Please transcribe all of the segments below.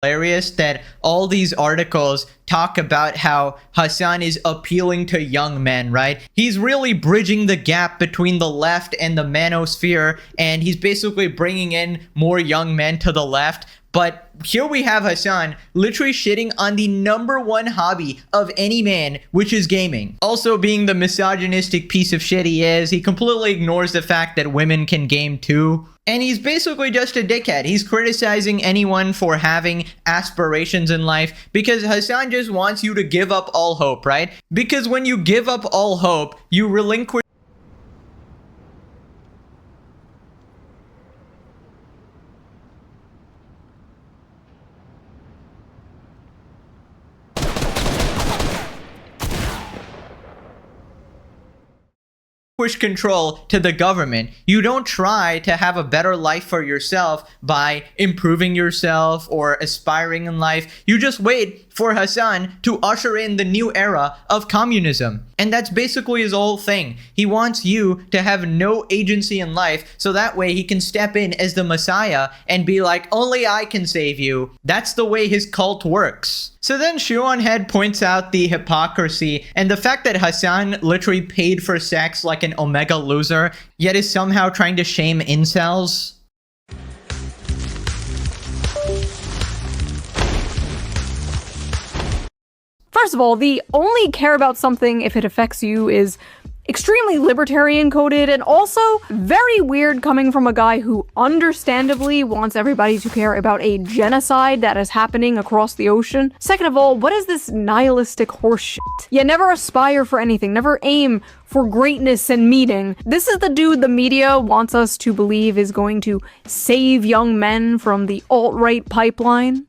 Hilarious that all these articles talk about how Hasan is appealing to young men, right? He's really bridging the gap between the left and the manosphere, and he's basically bringing in more young men to the left. But here we have Hasan literally shitting on the #1 hobby of any man, which is gaming. Also, being the misogynistic piece of shit he is, he completely ignores the fact that women can game too. And he's basically just a dickhead. He's criticizing anyone for having aspirations in life because Hasan just wants you to give up all hope, right? Because when you give up all hope, you relinquish control to the government. You don't try to have a better life for yourself by improving yourself or aspiring in life. You just wait for Hasan to usher in the new era of communism. And that's basically his whole thing. He wants you to have no agency in life so that way he can step in as the Messiah and be like, only I can save you. That's the way his cult works. So then Shoonhead points out the hypocrisy and the fact that Hasan literally paid for sex like an omega loser, yet is somehow trying to shame incels. First of all, the only care about something if it affects you is extremely libertarian coded and also very weird coming from a guy who understandably wants everybody to care about a genocide that is happening across the ocean. Second of all, what is this nihilistic horseshit? Yeah, never aspire for anything, never aim for greatness and meaning. This is the dude the media wants us to believe is going to save young men from the alt-right pipeline.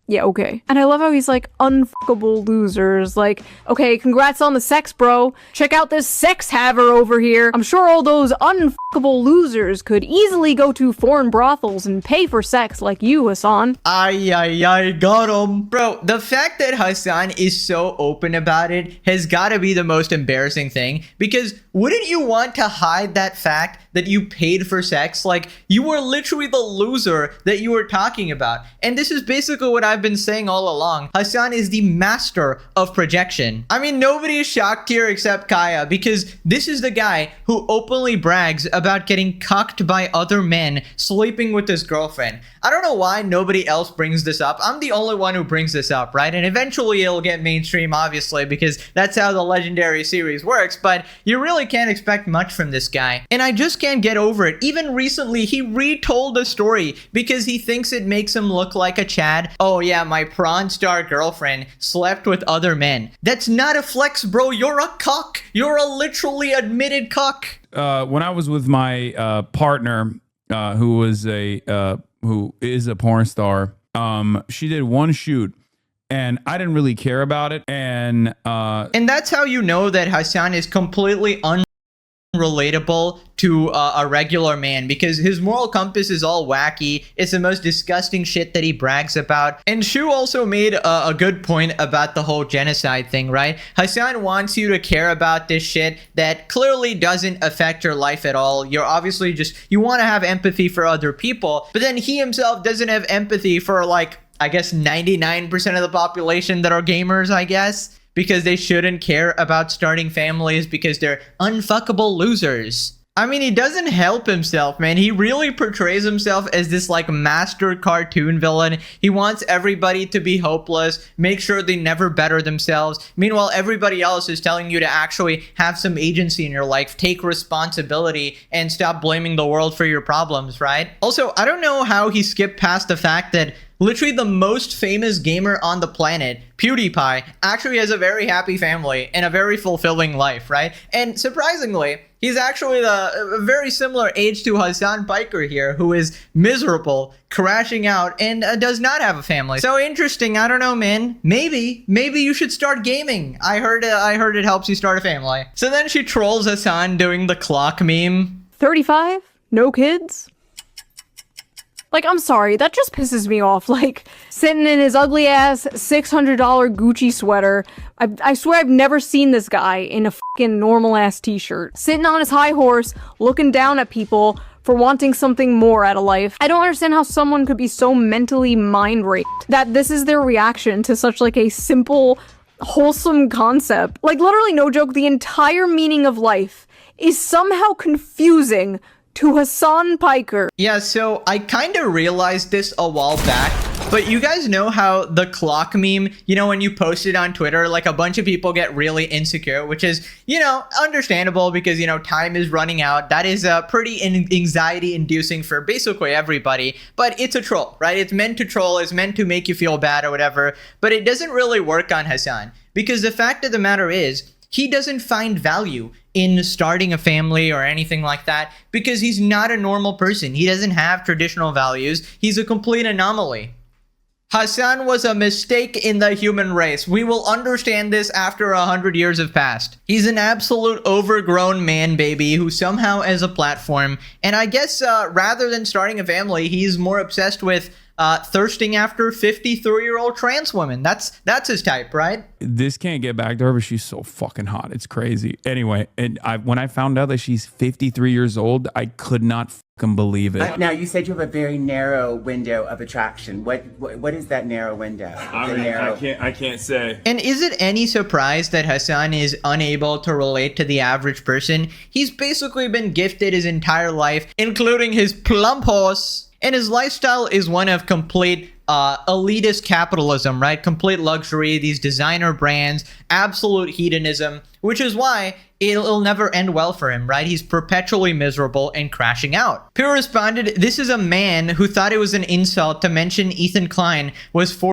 Yeah, okay. And I love how he's like, unfuckable losers. Like, okay, congrats on the sex, bro. Check out this sex haver over here. I'm sure all those unfuckable losers could easily go to foreign brothels and pay for sex like you, Hasan. I got him. Bro, the fact that Hasan is so open about it has gotta be the most embarrassing thing, because wouldn't you want to hide that fact that you paid for sex? Like, you were literally the loser that you were talking about. And this is basically what I've been saying all along. Hasan is the master of projection. I mean, nobody is shocked here except Kaya, because this is the guy who openly brags about getting cucked by other men, sleeping with his girlfriend. I don't know why nobody else brings this up. I'm the only one who brings this up, right? And eventually it'll get mainstream, obviously, because that's how the legendary series works, but you really can't expect much from this guy. And I just can't get over it. Even recently, he retold the story because he thinks it makes him look like a Chad. Oh yeah, my prawn star girlfriend slept with other men. That's not a flex, bro. You're a cuck. You're a literally admitted cuck. When I was with my partner, who is a porn star, she did one shoot, and I didn't really care about it. And that's how you know that Hassan is completely unrelatable to a regular man, because his moral compass is all wacky. It's the most disgusting shit that he brags about. And Shu also made a good point about the whole genocide thing, right? Hassan wants you to care about this shit that clearly doesn't affect your life at all. You're obviously just, you want to have empathy for other people, but then he himself doesn't have empathy for, like, I guess 99% of the population that are gamers, I guess, because they shouldn't care about starting families because they're unfuckable losers. I mean, he doesn't help himself, man. He really portrays himself as this, like, master cartoon villain. He wants everybody to be hopeless, make sure they never better themselves. Meanwhile, everybody else is telling you to actually have some agency in your life, take responsibility, and stop blaming the world for your problems, right? Also, I don't know how he skipped past the fact that literally the most famous gamer on the planet, PewDiePie, actually has a very happy family and a very fulfilling life, right? And surprisingly, he's actually a very similar age to Hassan Piker here, who is miserable, crashing out, and does not have a family. So interesting. I don't know, man. Maybe you should start gaming. I heard it helps you start a family. So then she trolls Hassan doing the clock meme. 35? No kids? Like, I'm sorry, that just pisses me off. Like, sitting in his ugly ass $600 Gucci sweater. I swear I've never seen this guy in a fucking normal ass t-shirt. Sitting on his high horse, looking down at people for wanting something more out of life. I don't understand how someone could be so mentally mind raped that this is their reaction to such, like, a simple, wholesome concept. Like, literally, no joke, the entire meaning of life is somehow confusing to Hassan Piker. Yeah, so I kind of realized this a while back, but you guys know how the clock meme, you know, when you post it on Twitter, like, a bunch of people get really insecure, which is, you know, understandable because, you know, time is running out. That is pretty anxiety inducing for basically everybody, but it's a troll, right? It's meant to troll, it's meant to make you feel bad or whatever, but it doesn't really work on Hassan, because the fact of the matter is, he doesn't find value in starting a family or anything like that because he's not a normal person. He doesn't have traditional values. He's a complete anomaly. Hassan was a mistake in the human race. We will understand this after 100 years have passed. He's an absolute overgrown man baby who somehow has a platform. And I guess rather than starting a family, he's more obsessed with thirsting after 53-year-old trans women. That's his type, right? This can't get back to her, but she's so fucking hot. It's crazy. Anyway, and when I found out that she's 53 years old, I could not fucking believe it. Now, you said you have a very narrow window of attraction. What is that narrow window? I can't say. And is it any surprise that Hassan is unable to relate to the average person? He's basically been gifted his entire life, including his plump horse. And his lifestyle is one of complete elitist capitalism, right? Complete luxury, these designer brands, absolute hedonism, which is why it'll never end well for him, right? He's perpetually miserable and crashing out. Pew responded, "This is a man who thought it was an insult to mention Ethan Klein was 4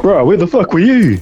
Bro, where the fuck were you?